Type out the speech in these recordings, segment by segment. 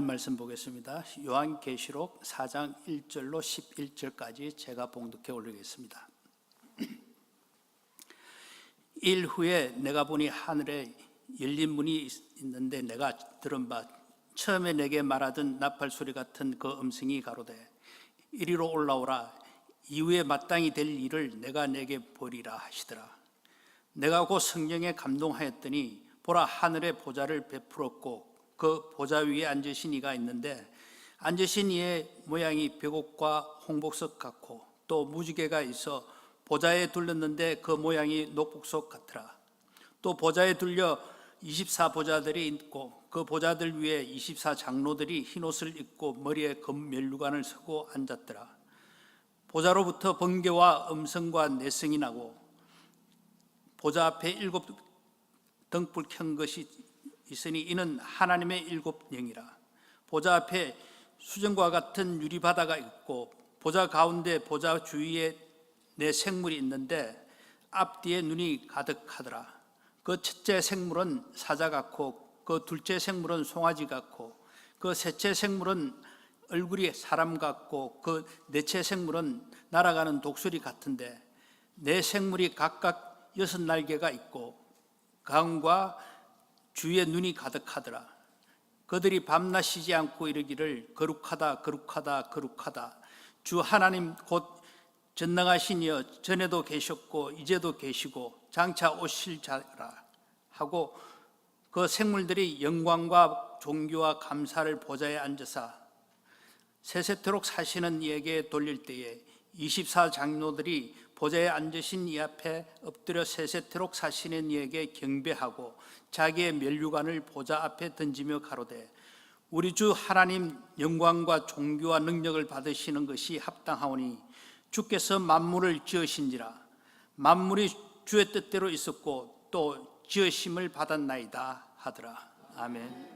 하나님 말씀 보겠습니다. 요한계시록 4장 1절로 11절까지 제가 봉독해 올리겠습니다. 일 후에 내가 보니 하늘에 열린 문이 있는데 내가 들은 바 처음에 내게 말하던 나팔 소리 같은 그 음성이 가로되 이리로 올라오라. 이후에 마땅히 될 일을 내가 내게 보리라 하시더라. 내가 곧 성령에 감동하였더니 보라, 하늘에 보좌를 베풀었고 그 보좌 위에 앉으신 이가 있는데 앉으신 이의 모양이 벽옥과 홍복석 같고 또 무지개가 있어 보좌에 둘렀는데 그 모양이 녹복석 같더라. 또 보좌에 둘려 24보좌들이 있고 그 보좌들 위에 24장로들이 흰옷을 입고 머리에 금 면류관을 쓰고 앉았더라. 보좌로부터 번개와 음성과 내성이 나고 보좌 앞에 7 등불 켠 것이 있으니 이는 하나님의 7 영이라. 보좌 앞에 수정과 같은 유리바다가 있고 보좌 가운데 보좌 주위에 네 생물이 있는데 앞뒤에 눈이 가득하더라. 그 첫째 생물은 사자 같고 그 둘째 생물은 송아지 같고 그 셋째 생물은 얼굴이 사람 같고 그 넷째 생물은 날아가는 독수리 같은데 네 생물이 각각 6날개가 있고 강과 주위에 눈이 가득하더라. 그들이 밤낮 쉬지 않고 이르기를 거룩하다 거룩하다 거룩하다. 주 하나님 곧 전능하신 이여 전에도 계셨고 이제도 계시고 장차 오실 자라 하고 그 생물들이 영광과 존귀와 감사를 보좌에 앉으사 세세토록 사시는 이에게 돌릴 때에 24장로들이 보좌에 앉으신 이 앞에 엎드려 세세토록 사시는 이에게 경배하고 자기의 면류관을 보좌 앞에 던지며 가로되 우리 주 하나님 영광과 존귀와 능력을 받으시는 것이 합당하오니 주께서 만물을 지으신지라. 만물이 주의 뜻대로 있었고 또 지으심을 받았나이다 하더라. 아멘.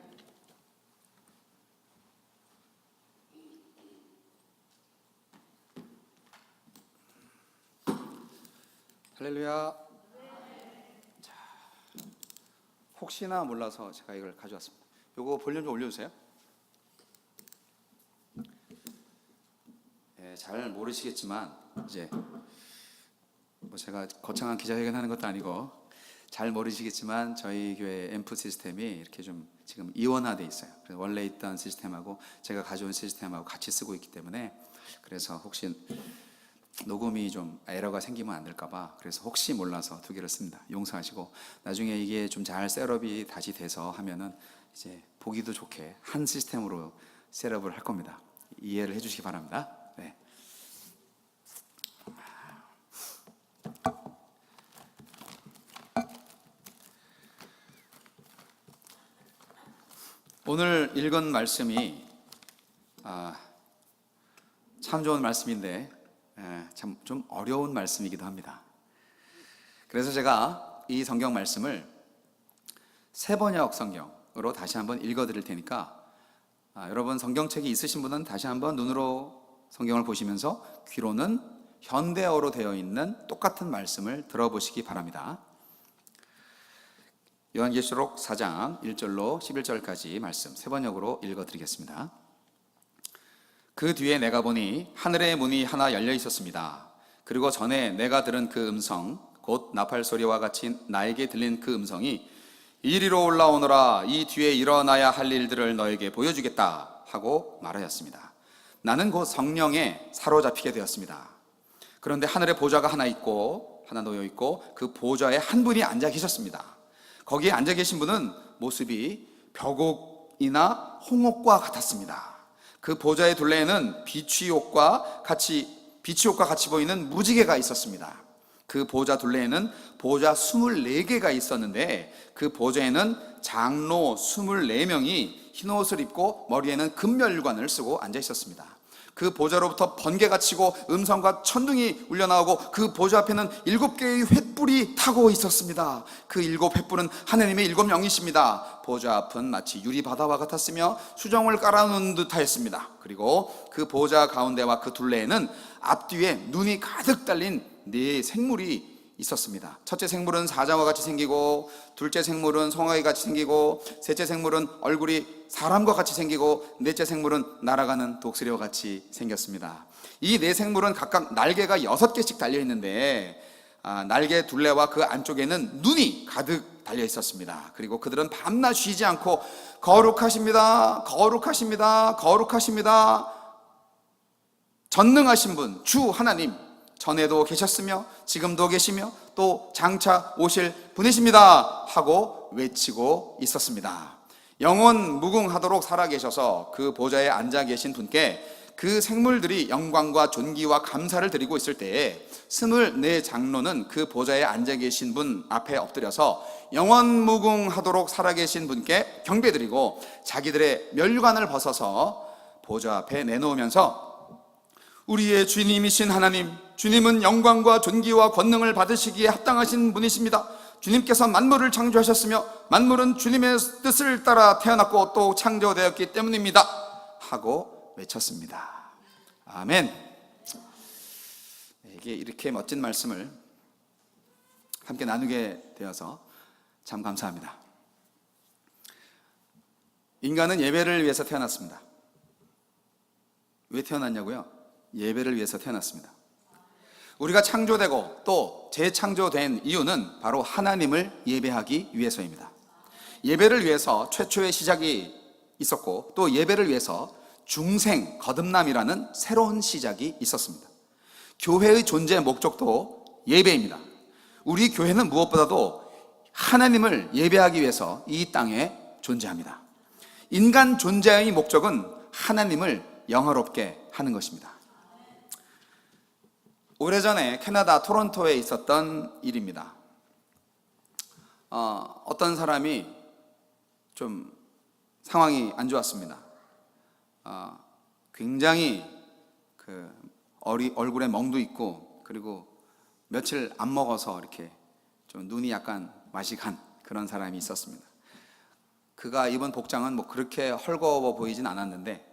할렐루야. 자, 혹시나 몰라서 제가 이걸 가져왔습니다. 요거 볼륨 좀 올려주세요. 잘 모르시겠지만 이제 뭐 제가 거창한 기자회견하는 것도 아니고 잘 모르시겠지만 저희 교회 앰프 시스템이 이렇게 좀 지금 이원화돼 있어요. 그래서 원래 있던 시스템하고 제가 가져온 시스템하고 같이 쓰고 있기 때문에 그래서 혹시 녹음이 좀 에러가 생기면 안 될까봐 그래서 혹시 몰라서 2개를 씁니다. 용서하시고 나중에 이게 좀 잘 셋업이 다시 돼서 하면은 이제 보기도 좋게 한 시스템으로 셋업을 할 겁니다. 이해를 해주시기 바랍니다. 네. 오늘 읽은 말씀이 참 좋은 말씀인데 참 좀 어려운 말씀이기도 합니다. 그래서 제가 이 성경 말씀을 세번역 성경으로 다시 한번 읽어드릴 테니까 여러분 성경책이 있으신 분은 다시 한번 눈으로 성경을 보시면서 귀로는 현대어로 되어 있는 똑같은 말씀을 들어보시기 바랍니다. 요한계시록 4장 1절로 11절까지 말씀 세번역으로 읽어드리겠습니다. 그 뒤에 내가 보니 하늘의 문이 하나 열려 있었습니다. 그리고 전에 내가 들은 그 음성 곧 나팔 소리와 같이 나에게 들린 그 음성이 이리로 올라오너라. 이 뒤에 일어나야 할 일들을 너에게 보여주겠다 하고 말하였습니다. 나는 곧 성령에 사로잡히게 되었습니다. 그런데 하늘에 보좌가 하나 놓여 있고 그 보좌에 한 분이 앉아 계셨습니다. 거기에 앉아 계신 분은 모습이 벽옥이나 홍옥과 같았습니다. 그 보좌의 둘레에는 비취 옷과 같이 보이는 무지개가 있었습니다. 그 보좌 둘레에는 보좌 24개가 있었는데 그 보좌에는 장로 24명이 흰옷을 입고 머리에는 금면류관을 쓰고 앉아 있었습니다. 그 보좌로부터 번개가 치고 음성과 천둥이 울려나오고 그 보좌 앞에는 7개의 횃불이 타고 있었습니다. 그 7 횃불은 하나님의 7 영이십니다. 보좌 앞은 마치 유리바다와 같았으며 수정을 깔아놓은 듯 하였습니다. 그리고 그 보좌 가운데와 그 둘레에는 앞뒤에 눈이 가득 달린 4 생물이 있었습니다. 첫째 생물은 사자와 같이 생기고, 둘째 생물은 송아지 같이 생기고, 셋째 생물은 얼굴이 사람과 같이 생기고, 넷째 생물은 날아가는 독수리와 같이 생겼습니다. 이 네 생물은 각각 날개가 6개씩 달려 있는데, 날개 둘레와 그 안쪽에는 눈이 가득 달려 있었습니다. 그리고 그들은 밤낮 쉬지 않고 거룩하십니다, 거룩하십니다, 거룩하십니다. 전능하신 분 주 하나님, 전에도 계셨으며 지금도 계시며 또 장차 오실 분이십니다 하고 외치고 있었습니다. 영원 무궁하도록 살아계셔서 그 보좌에 앉아 계신 분께 그 생물들이 영광과 존귀와 감사를 드리고 있을 때에 24 장로는 그 보좌에 앉아 계신 분 앞에 엎드려서 영원 무궁하도록 살아계신 분께 경배드리고 자기들의 면류관을 벗어서 보좌 앞에 내놓으면서 우리의 주님이신 하나님, 주님은 영광과 존귀와 권능을 받으시기에 합당하신 분이십니다. 주님께서 만물을 창조하셨으며 만물은 주님의 뜻을 따라 태어났고 또 창조되었기 때문입니다 하고 외쳤습니다. 아멘. 이게 이렇게 멋진 말씀을 함께 나누게 되어서 참 감사합니다. 인간은 예배를 위해서 태어났습니다. 왜 태어났냐고요? 예배를 위해서 태어났습니다. 우리가 창조되고 또 재창조된 이유는 바로 하나님을 예배하기 위해서입니다. 예배를 위해서 최초의 시작이 있었고 또 예배를 위해서 중생, 거듭남이라는 새로운 시작이 있었습니다. 교회의 존재 목적도 예배입니다. 우리 교회는 무엇보다도 하나님을 예배하기 위해서 이 땅에 존재합니다. 인간 존재의 목적은 하나님을 영화롭게 하는 것입니다. 오래전에 캐나다 토론토에 있었던 일입니다. 어떤 사람이 좀 상황이 안 좋았습니다. 굉장히 얼굴에 멍도 있고 그리고 며칠 안 먹어서 이렇게 좀 눈이 약간 맛이 간 그런 사람이 있었습니다. 그가 입은 복장은 뭐 그렇게 헐거워 보이진 않았는데,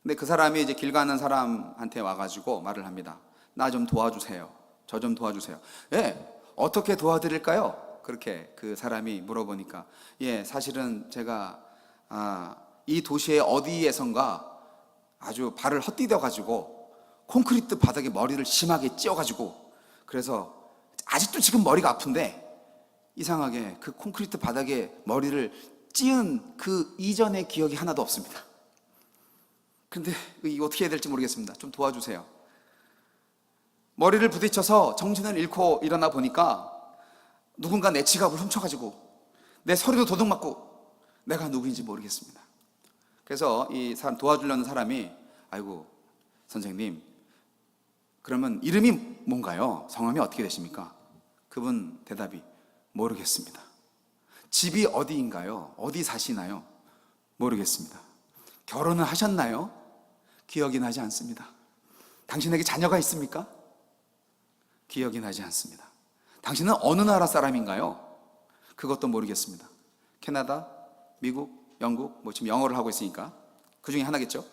근데 그 사람이 이제 길 가는 사람한테 와가지고 말을 합니다. 나 좀 도와주세요. 저 좀 도와주세요. 예, 어떻게 도와드릴까요? 그렇게 그 사람이 물어보니까, 예, 사실은 제가 이 도시의 어디에선가 아주 발을 헛디뎌가지고 콘크리트 바닥에 머리를 심하게 찧어가지고, 그래서 아직도 지금 머리가 아픈데 이상하게 그 콘크리트 바닥에 머리를 찧은 그 이전의 기억이 하나도 없습니다. 근데 이거 어떻게 해야 될지 모르겠습니다. 좀 도와주세요. 머리를 부딪혀서 정신을 잃고 일어나 보니까 누군가 내 지갑을 훔쳐가지고 내 서류도 도둑맞고 내가 누구인지 모르겠습니다. 그래서 이 사람 도와주려는 사람이, 아이고 선생님, 그러면 이름이 뭔가요? 성함이 어떻게 되십니까? 그분 대답이, 모르겠습니다. 집이 어디인가요? 어디 사시나요? 모르겠습니다. 결혼을 하셨나요? 기억이 나지 않습니다. 당신에게 자녀가 있습니까? 기억이 나지 않습니다. 당신은 어느 나라 사람인가요? 그것도 모르겠습니다. 캐나다, 미국, 영국, 뭐 지금 영어를 하고 있으니까 그 중에 하나겠죠?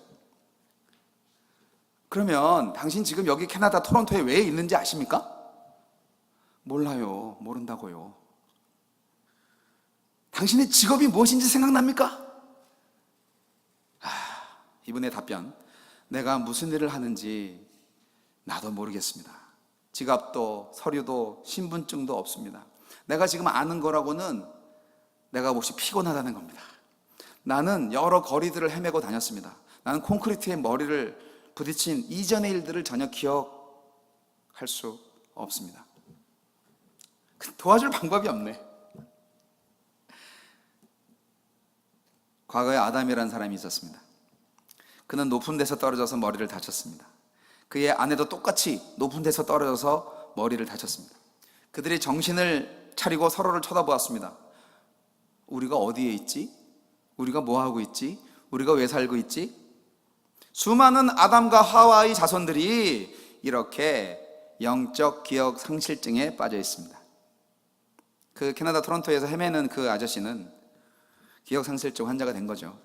그러면 당신 지금 여기 캐나다 토론토에 왜 있는지 아십니까? 몰라요. 모른다고요. 당신의 직업이 무엇인지 생각납니까? 이분의 답변, 내가 무슨 일을 하는지 나도 모르겠습니다. 지갑도 서류도 신분증도 없습니다. 내가 지금 아는 거라고는 내가 몹시 피곤하다는 겁니다. 나는 여러 거리들을 헤매고 다녔습니다. 나는 콘크리트에 머리를 부딪힌 이전의 일들을 전혀 기억할 수 없습니다. 도와줄 방법이 없네. 과거에 아담이라는 사람이 있었습니다. 그는 높은 데서 떨어져서 머리를 다쳤습니다. 그의 아내도 똑같이 높은 데서 떨어져서 머리를 다쳤습니다. 그들이 정신을 차리고 서로를 쳐다보았습니다. 우리가 어디에 있지? 우리가 뭐 하고 있지? 우리가 왜 살고 있지? 수많은 아담과 하와의 자손들이 이렇게 영적 기억 상실증에 빠져 있습니다. 그 캐나다 토론토에서 헤매는 그 아저씨는 기억 상실증 환자가 된 거죠.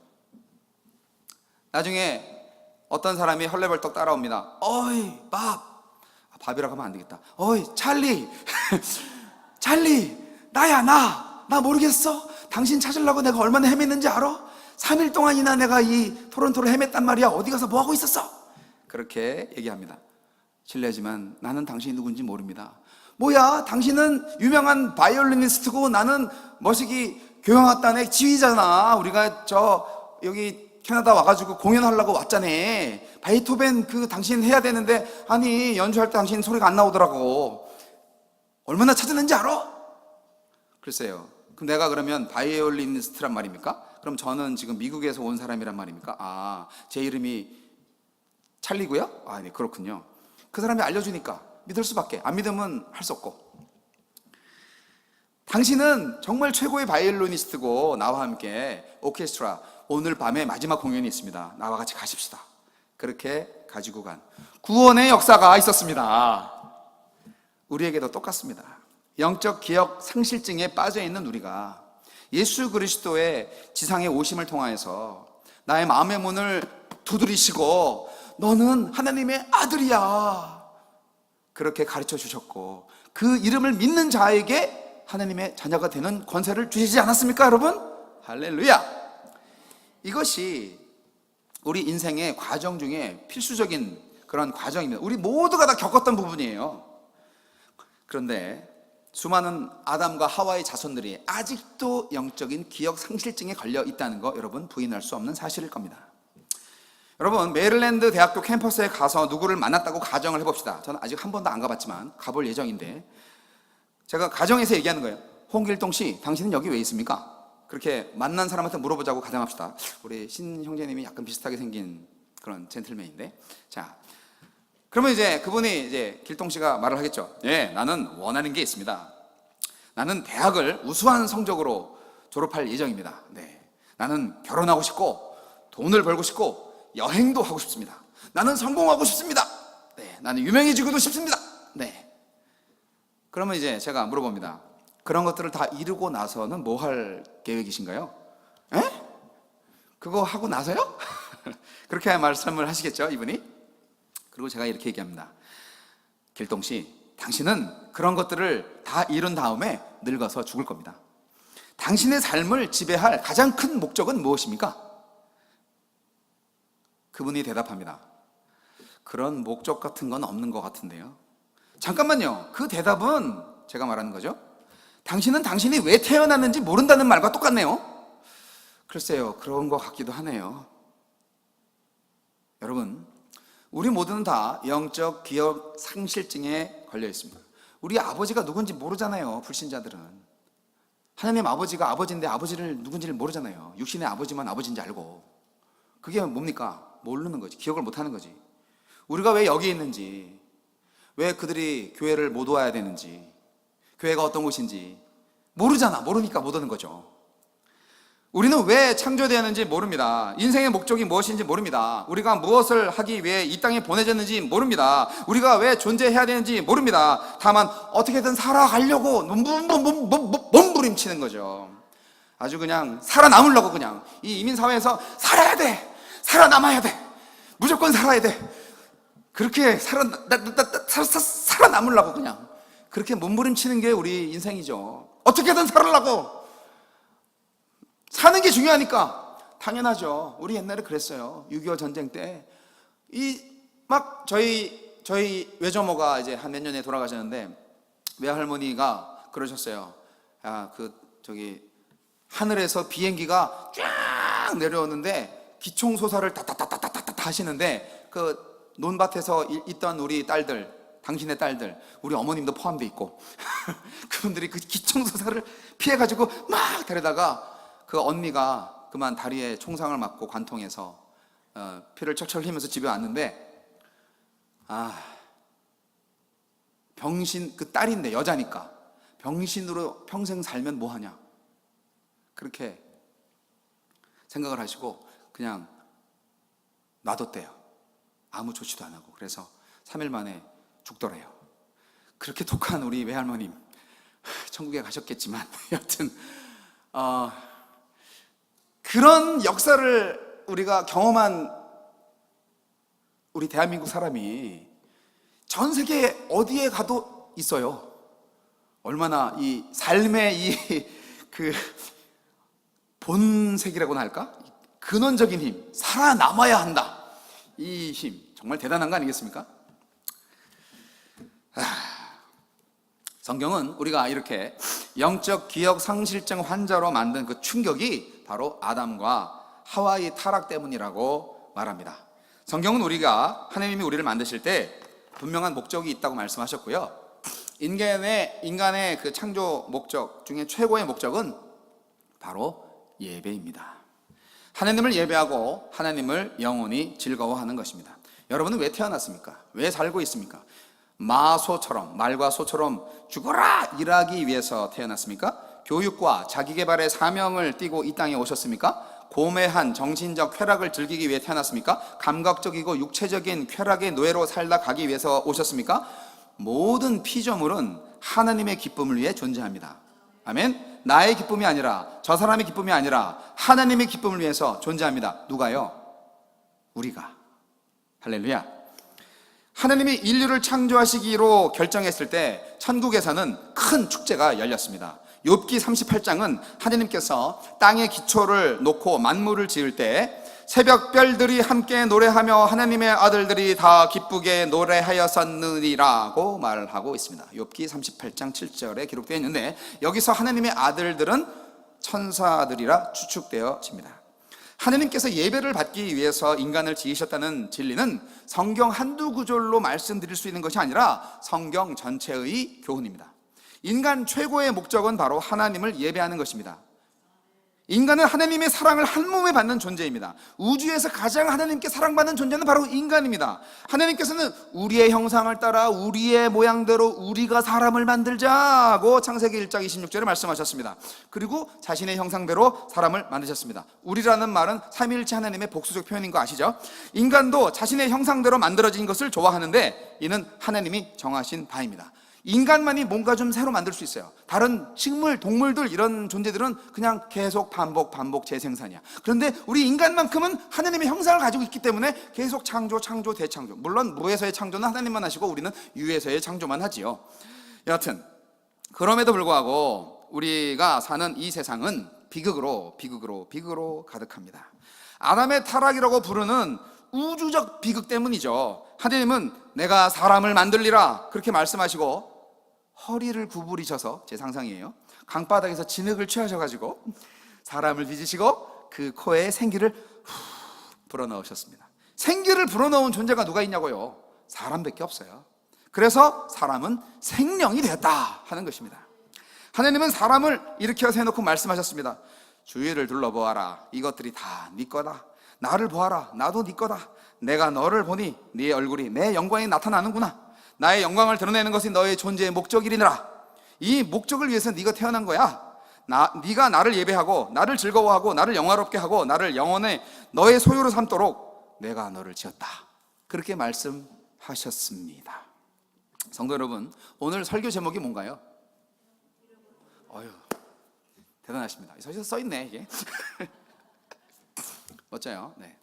나중에 어떤 사람이 헐레벌떡 따라옵니다. 어이 밥, 밥이라고 하면 안 되겠다. 어이 찰리 찰리 나야 나 모르겠어? 당신 찾으려고 내가 얼마나 헤맸는지 알아? 3일 동안이나 내가 이 토론토를 헤맸단 말이야. 어디 가서 뭐하고 있었어? 그렇게 얘기합니다. 실례지만 나는 당신이 누군지 모릅니다. 뭐야, 당신은 유명한 바이올리니스트고 나는 머시기 교향악단의 지휘자잖아. 우리가 여기 캐나다 와가지고 공연하려고 왔잖아. 베이토벤 당신 해야 되는데 아니 연주할 때 당신 소리가 안 나오더라고. 얼마나 찾았는지 알아? 글쎄요. 그럼 내가 그러면 바이올리니스트란 말입니까? 그럼 저는 지금 미국에서 온 사람이란 말입니까? 제 이름이 찰리고요? 네, 그렇군요. 그 사람이 알려주니까 믿을 수밖에. 안 믿으면 할 수 없고. 당신은 정말 최고의 바이올리니스트고 나와 함께 오케스트라 오늘 밤에 마지막 공연이 있습니다. 나와 같이 가십시다. 그렇게 가지고 간 구원의 역사가 있었습니다. 우리에게도 똑같습니다. 영적 기억 상실증에 빠져 있는 우리가 예수 그리스도의 지상의 오심을 통하여서 나의 마음의 문을 두드리시고 너는 하나님의 아들이야 그렇게 가르쳐 주셨고 그 이름을 믿는 자에게 하나님의 자녀가 되는 권세를 주시지 않았습니까, 여러분? 할렐루야! 이것이 우리 인생의 과정 중에 필수적인 그런 과정입니다. 우리 모두가 다 겪었던 부분이에요. 그런데 수많은 아담과 하와의 자손들이 아직도 영적인 기억 상실증에 걸려 있다는 거 여러분 부인할 수 없는 사실일 겁니다. 여러분, 메릴랜드 대학교 캠퍼스에 가서 누구를 만났다고 가정을 해봅시다. 저는 아직 한 번도 안 가봤지만 가볼 예정인데 제가 가정에서 얘기하는 거예요. 홍길동 씨, 당신은 여기 왜 있습니까? 그렇게 만난 사람한테 물어보자고 가정합시다. 우리 신 형제님이 약간 비슷하게 생긴 그런 젠틀맨인데, 자, 그러면 이제 그분이 이제 길동 씨가 말을 하겠죠. 예, 나는 원하는 게 있습니다. 나는 대학을 우수한 성적으로 졸업할 예정입니다. 네, 나는 결혼하고 싶고 돈을 벌고 싶고 여행도 하고 싶습니다. 나는 성공하고 싶습니다. 네, 나는 유명해지고도 싶습니다. 네. 그러면 이제 제가 물어봅니다. 그런 것들을 다 이루고 나서는 뭐 할 계획이신가요? 에? 그거 하고 나서요? 그렇게 말씀을 하시겠죠, 이분이? 그리고 제가 이렇게 얘기합니다. 길동 씨, 당신은 그런 것들을 다 이룬 다음에 늙어서 죽을 겁니다. 당신의 삶을 지배할 가장 큰 목적은 무엇입니까? 그분이 대답합니다. 그런 목적 같은 건 없는 것 같은데요. 잠깐만요. 그 대답은 제가 말하는 거죠. 당신은 당신이 왜 태어났는지 모른다는 말과 똑같네요. 글쎄요, 그런 것 같기도 하네요. 여러분, 우리 모두는 다 영적 기억 상실증에 걸려 있습니다. 우리 아버지가 누군지 모르잖아요, 불신자들은. 하나님 아버지가 아버지인데 아버지를 누군지를 모르잖아요. 육신의 아버지만 아버지인지 알고. 그게 뭡니까? 모르는 거지. 기억을 못하는 거지. 우리가 왜 여기 있는지, 왜 그들이 교회를 못 와야 되는지, 교회가 어떤 곳인지 모르잖아. 모르니까 못 오는 거죠. 우리는 왜 창조되었는지 모릅니다. 인생의 목적이 무엇인지 모릅니다. 우리가 무엇을 하기 위해 이 땅에 보내졌는지 모릅니다. 우리가 왜 존재해야 되는지 모릅니다. 다만 어떻게든 살아가려고 몸부림치는 거죠. 아주 그냥 살아남으려고 그냥 이 이민사회에서 살아야 돼, 살아남아야 돼, 무조건 살아야 돼. 그렇게 살아남으려고 그냥 그렇게 몸부림치는 게 우리 인생이죠. 어떻게든 살으려고 사는 게 중요하니까. 당연하죠. 우리 옛날에 그랬어요. 6.25 전쟁 때 저희 외조모가 이제 한 몇 년에 돌아가셨는데 외할머니가 그러셨어요. 하늘에서 비행기가 쫙 내려오는데 기총소사를 따따따따따따 하시는데 그 논밭에서 있던 우리 딸들, 당신의 딸들, 우리 어머님도 포함되어 있고 그분들이 그 기총소사를 피해가지고 막 데려다가 그 언니가 그만 다리에 총상을 맞고 관통해서 피를 철철 흘리면서 집에 왔는데 병신, 그 딸인데 여자니까 병신으로 평생 살면 뭐하냐 그렇게 생각을 하시고 그냥 놔뒀대요. 아무 조치도 안 하고. 그래서 3일 만에 죽더래요. 그렇게 독한 우리 외할머님 천국에 가셨겠지만 여튼 그런 역사를 우리가 경험한 우리 대한민국 사람이 전 세계 어디에 가도 있어요. 얼마나 이 삶의 이 그 본색이라고나 할까? 근원적인 힘, 살아남아야 한다. 이 힘 정말 대단한 거 아니겠습니까? 성경은 우리가 이렇게 영적 기억 상실증 환자로 만든 그 충격이 바로 아담과 하와의 타락 때문이라고 말합니다. 성경은 우리가 하나님이 우리를 만드실 때 분명한 목적이 있다고 말씀하셨고요. 인간의 그 창조 목적 중에 최고의 목적은 바로 예배입니다. 하나님을 예배하고 하나님을 영원히 즐거워하는 것입니다. 여러분은 왜 태어났습니까? 왜 살고 있습니까? 말과 소처럼 죽어라 일하기 위해서 태어났습니까? 교육과 자기개발의 사명을 띠고 이 땅에 오셨습니까? 고매한 정신적 쾌락을 즐기기 위해 태어났습니까? 감각적이고 육체적인 쾌락의 노예로 살다 가기 위해서 오셨습니까? 모든 피조물은 하나님의 기쁨을 위해 존재합니다. 아멘. 나의 기쁨이 아니라, 저 사람의 기쁨이 아니라 하나님의 기쁨을 위해서 존재합니다. 누가요? 우리가. 할렐루야. 하나님이 인류를 창조하시기로 결정했을 때 천국에서는 큰 축제가 열렸습니다. 욥기 38장은 하나님께서 땅의 기초를 놓고 만물을 지을 때 새벽 별들이 함께 노래하며 하나님의 아들들이 다 기쁘게 노래하였었느니라고 말하고 있습니다. 욥기 38장 7절에 기록되어 있는데, 여기서 하나님의 아들들은 천사들이라 추측되어집니다. 하나님께서 예배를 받기 위해서 인간을 지으셨다는 진리는 성경 한두 구절로 말씀드릴 수 있는 것이 아니라 성경 전체의 교훈입니다. 인간 최고의 목적은 바로 하나님을 예배하는 것입니다. 인간은 하나님의 사랑을 한 몸에 받는 존재입니다. 우주에서 가장 하나님께 사랑받는 존재는 바로 인간입니다. 하나님께서는 우리의 형상을 따라 우리의 모양대로 우리가 사람을 만들자고 창세기 1장 26절에 말씀하셨습니다. 그리고 자신의 형상대로 사람을 만드셨습니다. 우리라는 말은 삼위일체 하나님의 복수적 표현인 거 아시죠? 인간도 자신의 형상대로 만들어진 것을 좋아하는데 이는 하나님이 정하신 바입니다. 인간만이 뭔가 좀 새로 만들 수 있어요. 다른 식물, 동물들 이런 존재들은 그냥 계속 반복 재생산이야. 그런데 우리 인간만큼은 하나님의 형상을 가지고 있기 때문에 계속 창조, 대창조. 물론 무에서의 창조는 하나님만 하시고 우리는 유에서의 창조만 하지요. 여하튼 그럼에도 불구하고 우리가 사는 이 세상은 비극으로 가득합니다. 아담의 타락이라고 부르는 우주적 비극 때문이죠. 하나님은 내가 사람을 만들리라 그렇게 말씀하시고 허리를 구부리셔서, 제 상상이에요, 강바닥에서 진흙을 취하셔가지고 사람을 빚으시고 그 코에 생기를 불어넣으셨습니다. 생기를 불어넣은 존재가 누가 있냐고요? 사람밖에 없어요. 그래서 사람은 생명이 되었다 하는 것입니다. 하나님은 사람을 일으켜 세워놓고 말씀하셨습니다. 주위를 둘러보아라. 이것들이 다 네 거다. 나를 보아라. 나도 네 거다. 내가 너를 보니 네 얼굴이 내 영광이 나타나는구나. 나의 영광을 드러내는 것이 너의 존재의 목적이니라. 이 목적을 위해서 네가 태어난 거야. 네가 나를 예배하고 나를 즐거워하고 나를 영화롭게 하고 나를 영원히 너의 소유로 삼도록 내가 너를 지었다. 그렇게 말씀하셨습니다. 성도 여러분, 오늘 설교 제목이 뭔가요? 어휴, 대단하십니다. 서시에 써있네 이게. 멋져요. 네.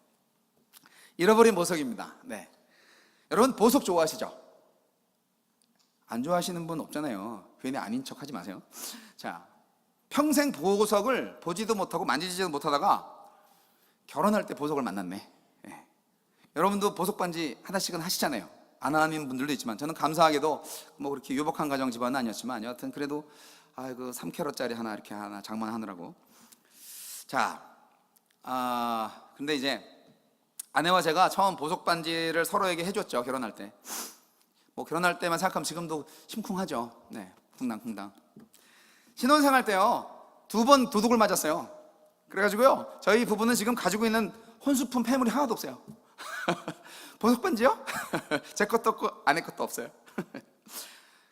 잃어버린 보석입니다. 네. 여러분 보석 좋아하시죠? 안 좋아하시는 분 없잖아요. 괜히 아닌 척 하지 마세요. 자, 평생 보석을 보지도 못하고 만지지도 못하다가 결혼할 때 보석을 만났네. 네. 여러분도 보석 반지 하나씩은 하시잖아요. 안 하는 분들도 있지만 저는 감사하게도 뭐 그렇게 유복한 가정 집안은 아니었지만 여하튼 그래도 3캐럿짜리 하나 이렇게 하나 장만하느라고. 자, 근데 이제 아내와 제가 처음 보석 반지를 서로에게 해줬죠. 결혼할 때. 뭐 결혼할 때만 생각하면 지금도 심쿵하죠. 네, 쿵당쿵당. 신혼생활 때요 2번 도둑을 맞았어요. 그래가지고요 저희 부부는 지금 가지고 있는 혼수품 폐물이 하나도 없어요. 보석 반지요? 제 것도 없고 아내 것도 없어요.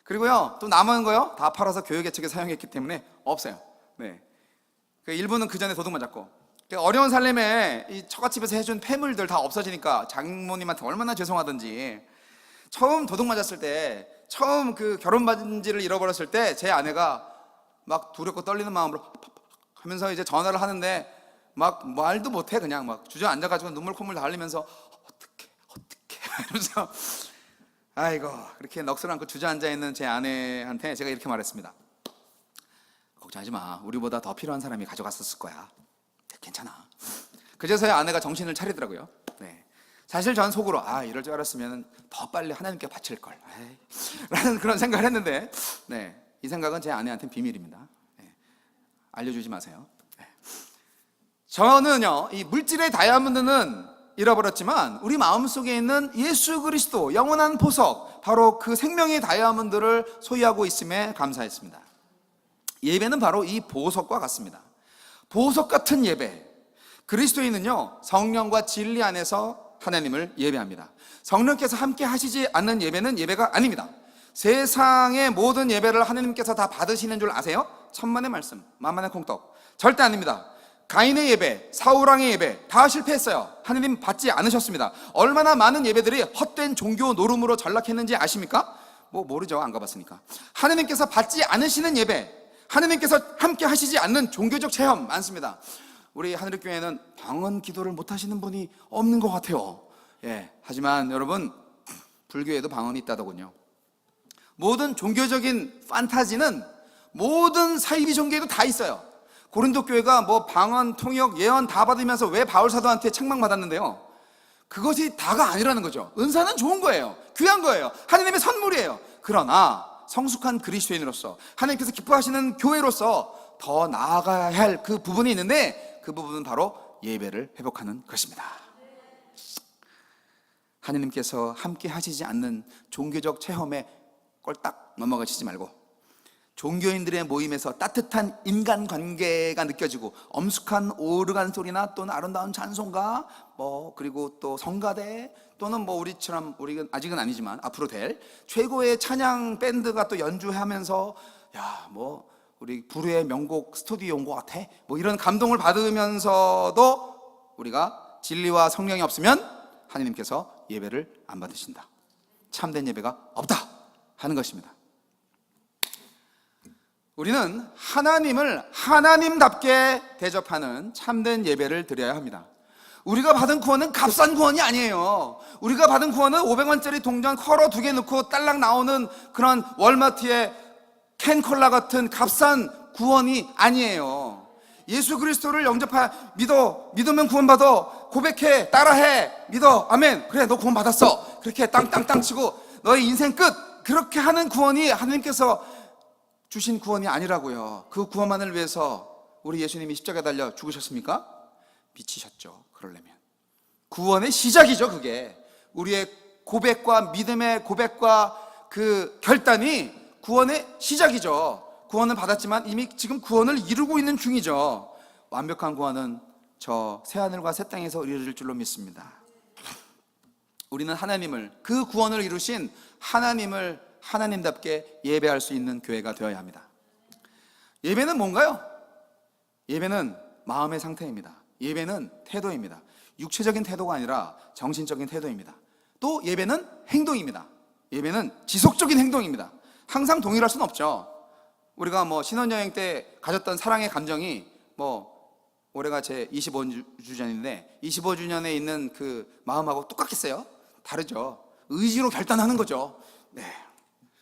그리고요 또 남은 거요 다 팔아서 교육예측에 사용했기 때문에 없어요. 네, 그 일부는 그 전에 도둑 맞았고, 어려운 살림에 이 처갓집에서 해준 폐물들 다 없어지니까 장모님한테 얼마나 죄송하던지. 처음 도둑 맞았을 때, 처음 그 결혼 반지를 잃어버렸을 때 제 아내가 막 두렵고 떨리는 마음으로 하면서 이제 전화를 하는데 막 말도 못해. 그냥 막 주저앉아가지고 눈물 콧물 다 흘리면서 어떡해 이러면서 아이고, 그렇게 넋을 안고 주저앉아 있는 제 아내한테 제가 이렇게 말했습니다. 걱정하지 마. 우리보다 더 필요한 사람이 가져갔었을 거야. 괜찮아. 그제서야 아내가 정신을 차리더라고요. 네. 사실 전 속으로 이럴 줄 알았으면 더 빨리 하나님께 바칠 걸 라는 그런 생각을 했는데, 네, 이 생각은 제 아내한테는 비밀입니다. 네. 알려주지 마세요. 네. 저는요, 이 물질의 다이아몬드는 잃어버렸지만 우리 마음속에 있는 예수 그리스도 영원한 보석, 바로 그 생명의 다이아몬드를 소유하고 있음에 감사했습니다. 예배는 바로 이 보석과 같습니다. 보석 같은 예배. 그리스도인은요, 성령과 진리 안에서 하나님을 예배합니다. 성령께서 함께 하시지 않는 예배는 예배가 아닙니다. 세상의 모든 예배를 하나님께서 다 받으시는 줄 아세요? 천만의 말씀, 만만의 콩떡. 절대 아닙니다. 가인의 예배, 사울왕의 예배 다 실패했어요. 하나님 받지 않으셨습니다. 얼마나 많은 예배들이 헛된 종교 노름으로 전락했는지 아십니까? 모르죠. 안 가봤으니까. 하나님께서 받지 않으시는 예배, 하나님께서 함께 하시지 않는 종교적 체험 많습니다. 우리 하늘교회는 방언 기도를 못 하시는 분이 없는 것 같아요. 예, 하지만 여러분, 불교에도 방언이 있다더군요. 모든 종교적인 판타지는 모든 사이비 종교에도 다 있어요. 고린도 교회가 방언, 통역, 예언 다 받으면서 왜 바울사도한테 책망받았는데요? 그것이 다가 아니라는 거죠. 은사는 좋은 거예요. 귀한 거예요. 하나님의 선물이에요. 그러나 성숙한 그리스도인으로서, 하나님께서 기뻐하시는 교회로서 더 나아가야 할 그 부분이 있는데, 그 부분은 바로 예배를 회복하는 것입니다. 하나님께서 함께 하시지 않는 종교적 체험에 꼴딱 넘어가시지 말고, 종교인들의 모임에서 따뜻한 인간관계가 느껴지고 엄숙한 오르간 소리나 또는 아름다운 찬송가, 그리고 또 성가대, 또는 우리처럼, 우리는 아직은 아니지만 앞으로 될 최고의 찬양 밴드가 또 연주하면서 우리 불후의 명곡 스튜디오 온 것 같아, 이런 감동을 받으면서도 우리가 진리와 성령이 없으면 하나님께서 예배를 안 받으신다, 참된 예배가 없다 하는 것입니다. 우리는 하나님을 하나님답게 대접하는 참된 예배를 드려야 합니다. 우리가 받은 구원은 값싼 구원이 아니에요. 우리가 받은 구원은 500원짜리 동전 컬러 2개 넣고 딸랑 나오는 그런 월마트의 캔콜라 같은 값싼 구원이 아니에요. 예수 그리스도를 믿으면 구원받아. 고백해, 따라해, 믿어, 아멘. 그래, 너 구원 받았어. 그렇게 땅땅땅 치고 너의 인생 끝, 그렇게 하는 구원이 하나님께서 주신 구원이 아니라고요. 그 구원만을 위해서 우리 예수님이 십자가에 달려 죽으셨습니까? 미치셨죠. 그러려면 구원의 시작이죠. 그게 우리의 고백과 믿음의 고백과 그 결단이 구원의 시작이죠. 구원을 받았지만 이미 지금 구원을 이루고 있는 중이죠. 완벽한 구원은 저 새하늘과 새 땅에서 이루어질 줄로 믿습니다. 우리는 하나님을, 그 구원을 이루신 하나님을 하나님답게 예배할 수 있는 교회가 되어야 합니다. 예배는 뭔가요? 예배는 마음의 상태입니다. 예배는 태도입니다. 육체적인 태도가 아니라 정신적인 태도입니다. 또 예배는 행동입니다. 예배는 지속적인 행동입니다. 항상 동일할 수는 없죠. 우리가 신혼여행 때 가졌던 사랑의 감정이 올해가 제 25주년인데 25주년에 있는 그 마음하고 똑같겠어요? 다르죠. 의지로 결단하는 거죠. 네,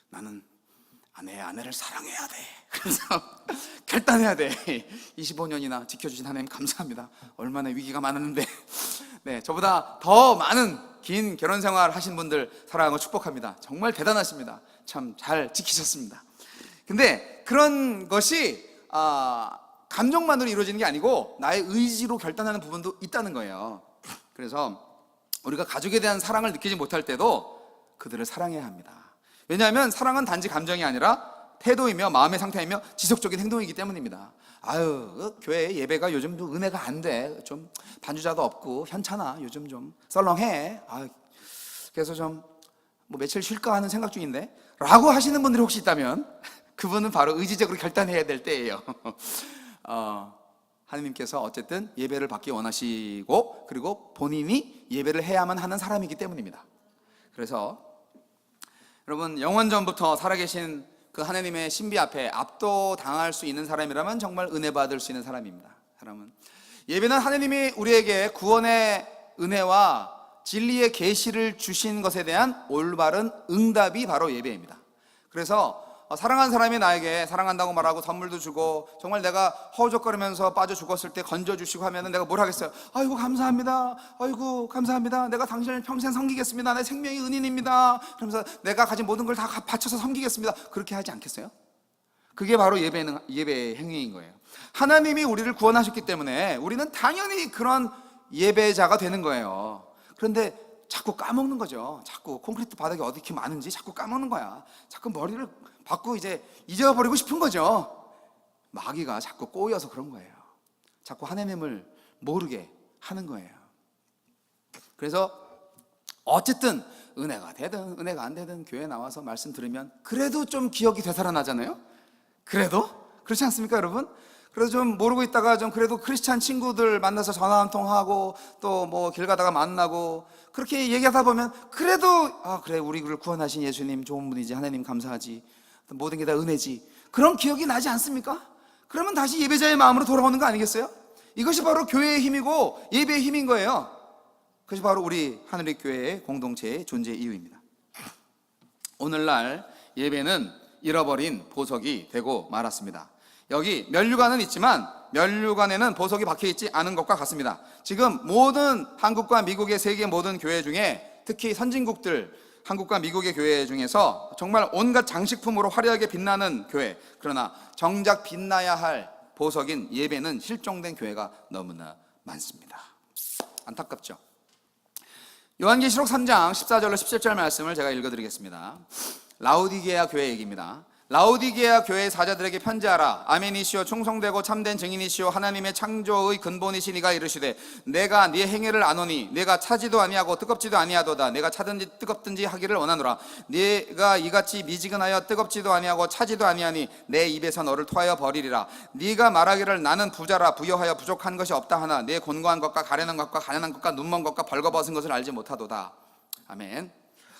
나는 아내를 사랑해야 돼. 그래서 결단해야 돼. 25년이나 지켜주신 하나님 감사합니다. 얼마나 위기가 많았는데. 네, 저보다 더 많은 긴 결혼 생활 하신 분들 사랑하고 축복합니다. 정말 대단하십니다. 참 잘 지키셨습니다. 근데 그런 것이 감정만으로 이루어지는 게 아니고 나의 의지로 결단하는 부분도 있다는 거예요. 그래서 우리가 가족에 대한 사랑을 느끼지 못할 때도 그들을 사랑해야 합니다. 왜냐하면 사랑은 단지 감정이 아니라 태도이며 마음의 상태이며 지속적인 행동이기 때문입니다. 교회 예배가 요즘 도 은혜가 안 돼. 좀 반주자도 없고 현찮아. 요즘 좀 썰렁해. 그래서 좀 며칠 쉴까 하는 생각 중인데 라고 하시는 분들이 혹시 있다면 그분은 바로 의지적으로 결단해야 될 때예요. 하나님께서 어쨌든 예배를 받기 원하시고 그리고 본인이 예배를 해야만 하는 사람이기 때문입니다. 그래서 여러분, 영원전부터 살아계신 그 하나님의 신비 앞에 압도당할 수 있는 사람이라면 정말 은혜 받을 수 있는 사람입니다. 사람은 예배는 하나님이 우리에게 구원의 은혜와 진리의 계시를 주신 것에 대한 올바른 응답이 바로 예배입니다. 그래서 사랑하는 사람이 나에게 사랑한다고 말하고 선물도 주고 정말 내가 허우적거리면서 빠져 죽었을 때 건져주시고 하면은 내가 뭘 하겠어요? 아이고 감사합니다. 아이고 감사합니다. 내가 당신을 평생 섬기겠습니다. 내 생명이 은인입니다. 그러면서 내가 가진 모든 걸 다 바쳐서 섬기겠습니다. 그렇게 하지 않겠어요? 그게 바로 예배의 행위인 거예요. 하나님이 우리를 구원하셨기 때문에 우리는 당연히 그런 예배자가 되는 거예요. 그런데 자꾸 까먹는 거죠. 자꾸 콘크리트 바닥이 어디 이렇게 많은지 자꾸 까먹는 거야. 자꾸 머리를 받고 이제 잊어버리고 싶은 거죠. 마귀가 자꾸 꼬여서 그런 거예요. 자꾸 하나님을 모르게 하는 거예요. 그래서 어쨌든 은혜가 되든 은혜가 안 되든 교회 나와서 말씀 들으면 그래도 좀 기억이 되살아나잖아요. 그래도 그렇지 않습니까, 여러분? 그래서 좀 모르고 있다가 좀 그래도 크리스찬 친구들 만나서 전화 한 통하고 또 뭐 길 가다가 만나고 그렇게 얘기하다 보면 그래도 그래 우리를 구원하신 예수님 좋은 분이지, 하나님 감사하지, 모든 게 다 은혜지, 그런 기억이 나지 않습니까? 그러면 다시 예배자의 마음으로 돌아오는 거 아니겠어요? 이것이 바로 교회의 힘이고 예배의 힘인 거예요. 그것이 바로 우리 하늘의 교회의 공동체의 존재 이유입니다. 오늘날 예배는 잃어버린 보석이 되고 말았습니다. 여기 면류관은 있지만 면류관에는 보석이 박혀있지 않은 것과 같습니다. 지금 모든 한국과 미국의 세계 모든 교회 중에 특히 선진국들 한국과 미국의 교회 중에서 정말 온갖 장식품으로 화려하게 빛나는 교회, 그러나 정작 빛나야 할 보석인 예배는 실종된 교회가 너무나 많습니다. 안타깝죠. 요한계시록 3장 14절로 17절 말씀을 제가 읽어드리겠습니다. 라오디게아 교회 얘기입니다. 라오디게아 교회의 사자들에게 편지하라. 아멘이시오 충성되고 참된 증인이시오 하나님의 창조의 근본이신 이가 이르시되 내가 네 행위를 아노니 내가 차지도 아니하고 뜨겁지도 아니하도다. 내가 차든지 뜨겁든지 하기를 원하노라. 네가 이같이 미지근하여 뜨겁지도 아니하고 차지도 아니하니 내 입에서 너를 토하여 버리리라. 네가 말하기를 나는 부자라 부여하여 부족한 것이 없다 하나 내 곤고한 것과 가련한 것과 가난한 것과 눈먼 것과 벌거벗은 것을 알지 못하도다. 아멘.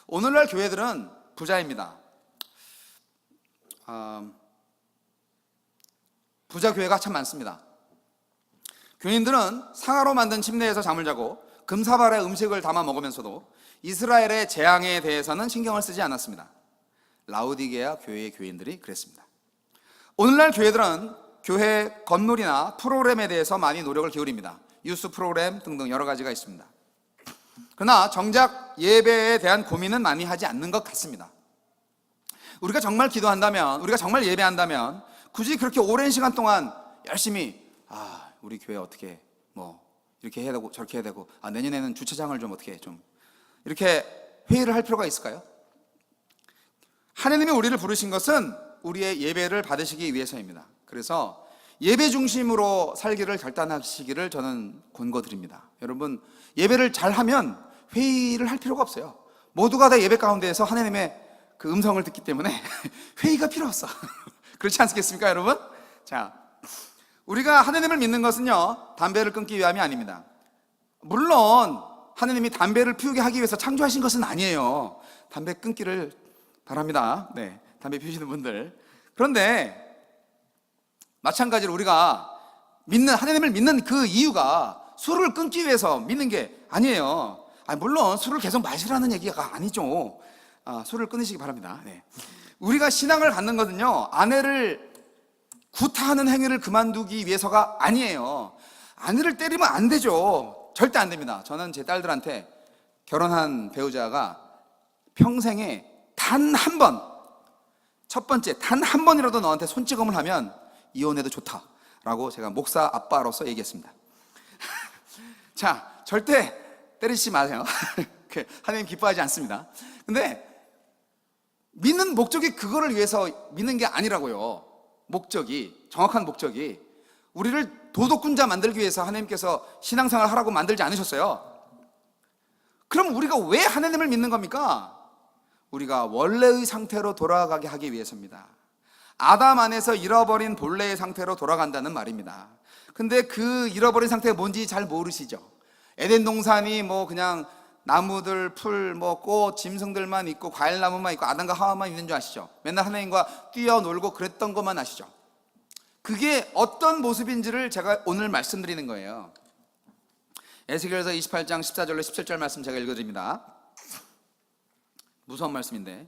오늘날 교회들은 부자입니다. 부자 교회가 참 많습니다. 교인들은 상하로 만든 침대에서 잠을 자고 금사발에 음식을 담아 먹으면서도 이스라엘의 재앙에 대해서는 신경을 쓰지 않았습니다. 라오디게아 교회의 교인들이 그랬습니다. 오늘날 교회들은 교회 건물이나 프로그램에 대해서 많이 노력을 기울입니다. 뉴스 프로그램 등등 여러 가지가 있습니다. 그러나 정작 예배에 대한 고민은 많이 하지 않는 것 같습니다. 우리가 정말 기도한다면, 우리가 정말 예배한다면 굳이 그렇게 오랜 시간 동안 열심히 우리 교회 어떻게 뭐 이렇게 해야 되고 저렇게 해야 되고 내년에는 주차장을 좀 어떻게 좀 이렇게 회의를 할 필요가 있을까요? 하나님이 우리를 부르신 것은 우리의 예배를 받으시기 위해서입니다. 그래서 예배 중심으로 살기를 결단하시기를 저는 권고드립니다. 여러분, 예배를 잘하면 회의를 할 필요가 없어요. 모두가 다 예배 가운데에서 하나님의 그 음성을 듣기 때문에 회의가 필요 없어. 그렇지 않겠습니까, 여러분? 자, 우리가 하나님을 믿는 것은요, 담배를 끊기 위함이 아닙니다. 물론 하나님이 담배를 피우게 하기 위해서 창조하신 것은 아니에요. 담배 끊기를 바랍니다. 네, 담배 피우시는 분들. 그런데 마찬가지로 우리가 하나님을 믿는 그 이유가 술을 끊기 위해서 믿는 게 아니에요. 물론 술을 계속 마시라는 얘기가 아니죠. 술을 끊으시기 바랍니다. 네. 우리가 신앙을 갖는 것은요, 아내를 구타하는 행위를 그만두기 위해서가 아니에요. 아내를 때리면 안 되죠. 절대 안 됩니다. 저는 제 딸들한테 결혼한 배우자가 평생에 단 한 번, 첫 번째 단 한 번이라도 너한테 손찌검을 하면 이혼해도 좋다라고 제가 목사 아빠로서 얘기했습니다. 자, 절대 때리지 마세요. 하나님 기뻐하지 않습니다. 근데 믿는 목적이 그거를 위해서 믿는 게 아니라고요. 정확한 목적이 우리를 도덕군자 만들기 위해서 하나님께서 신앙생활 하라고 만들지 않으셨어요. 그럼 우리가 왜 하나님을 믿는 겁니까? 우리가 원래의 상태로 돌아가게 하기 위해서입니다. 아담 안에서 잃어버린 본래의 상태로 돌아간다는 말입니다. 근데 그 잃어버린 상태가 뭔지 잘 모르시죠? 에덴 동산이 뭐 그냥 나무들, 풀, 꽃, 짐승들만 있고 과일나무만 있고 아담과 하와만 있는 줄 아시죠? 맨날 하나님과 뛰어놀고 그랬던 것만 아시죠? 그게 어떤 모습인지를 제가 오늘 말씀드리는 거예요. 에스겔서 28장 14절로 17절 말씀 제가 읽어드립니다. 무서운 말씀인데,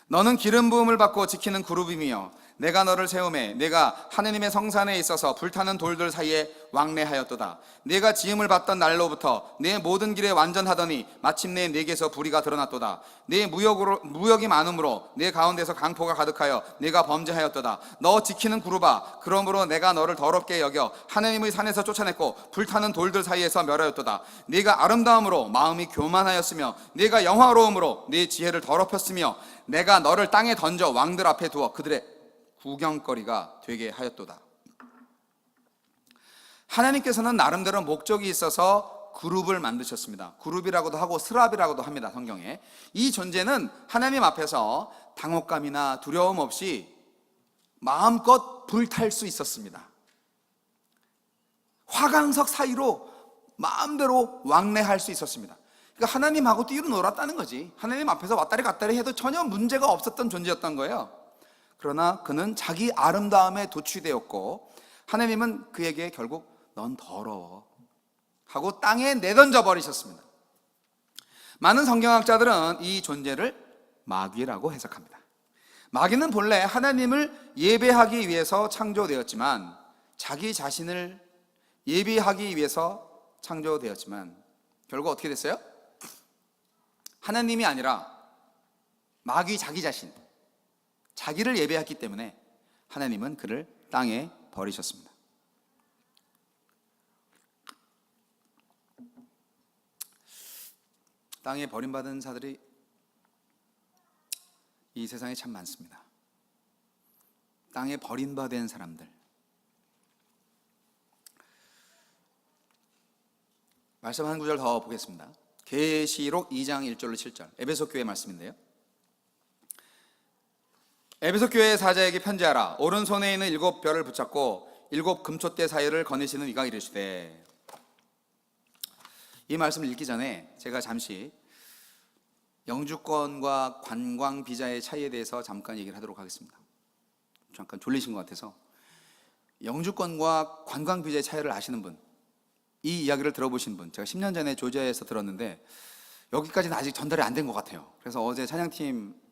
너는 기름 부음을 받고 지키는 그룹이며 내가 너를 세우매 내가 하느님의 성산에 있어서 불타는 돌들 사이에 왕래하였도다. 내가 지음을 받던 날로부터 내 모든 길에 완전하더니 마침내 내게서 불의가 드러났도다. 내 무역이 많으므로 내 가운데서 강포가 가득하여 내가 범죄하였도다. 너 지키는 그룹아, 그러므로 내가 너를 더럽게 여겨 하느님의 산에서 쫓아냈고 불타는 돌들 사이에서 멸하였도다. 네가 아름다움으로 마음이 교만하였으며 네가 영화로움으로 네 지혜를 더럽혔으며 내가 너를 땅에 던져 왕들 앞에 두어 그들의 구경거리가 되게 하였도다. 하나님께서는 나름대로 목적이 있어서 그룹을 만드셨습니다. 그룹이라고도 하고 스랍이라고도 합니다, 성경에. 이 존재는 하나님 앞에서 당혹감이나 두려움 없이 마음껏 불탈 수 있었습니다. 화강석 사이로 마음대로 왕래할 수 있었습니다. 그러니까 하나님하고 뛰로 놀았다는 거지. 하나님 앞에서 왔다리 갔다리 해도 전혀 문제가 없었던 존재였던 거예요. 그러나 그는 자기 아름다움에 도취되었고 하나님은 그에게 결국 넌 더러워 하고 땅에 내던져 버리셨습니다. 많은 성경학자들은 이 존재를 마귀라고 해석합니다. 마귀는 본래 하나님을 예배하기 위해서 창조되었지만 자기 자신을 예배하기 위해서 창조되었지만 결국 어떻게 됐어요? 하나님이 아니라 마귀 자기 자신, 자기를 예배했기 때문에 하나님은 그를 땅에 버리셨습니다. 땅에 버림받은 자들이 이 세상에 참 많습니다. 땅에 버림받은 사람들. 말씀 한 구절 더 보겠습니다. 계시록 2장 1절로 7절 에베소 교회 말씀인데요. 에베소 교회의 사자에게 편지하라. 오른손에 있는 7별을 붙잡고 7 금촛대 사이를 거니시는 이가 이르시되. 이 말씀을 읽기 전에 제가 잠시 영주권과 관광 비자의 차이에 대해서 잠깐 얘기를 하도록 하겠습니다. 잠깐 졸리신 것 같아서. 영주권과 관광 비자의 차이를 아시는 분, 이 이야기를 들어보신 분, 제가 10년 전에 조지아에서 들었는데 여기까지는 아직 전달이 안 된 것 같아요. 그래서 어제 찬양팀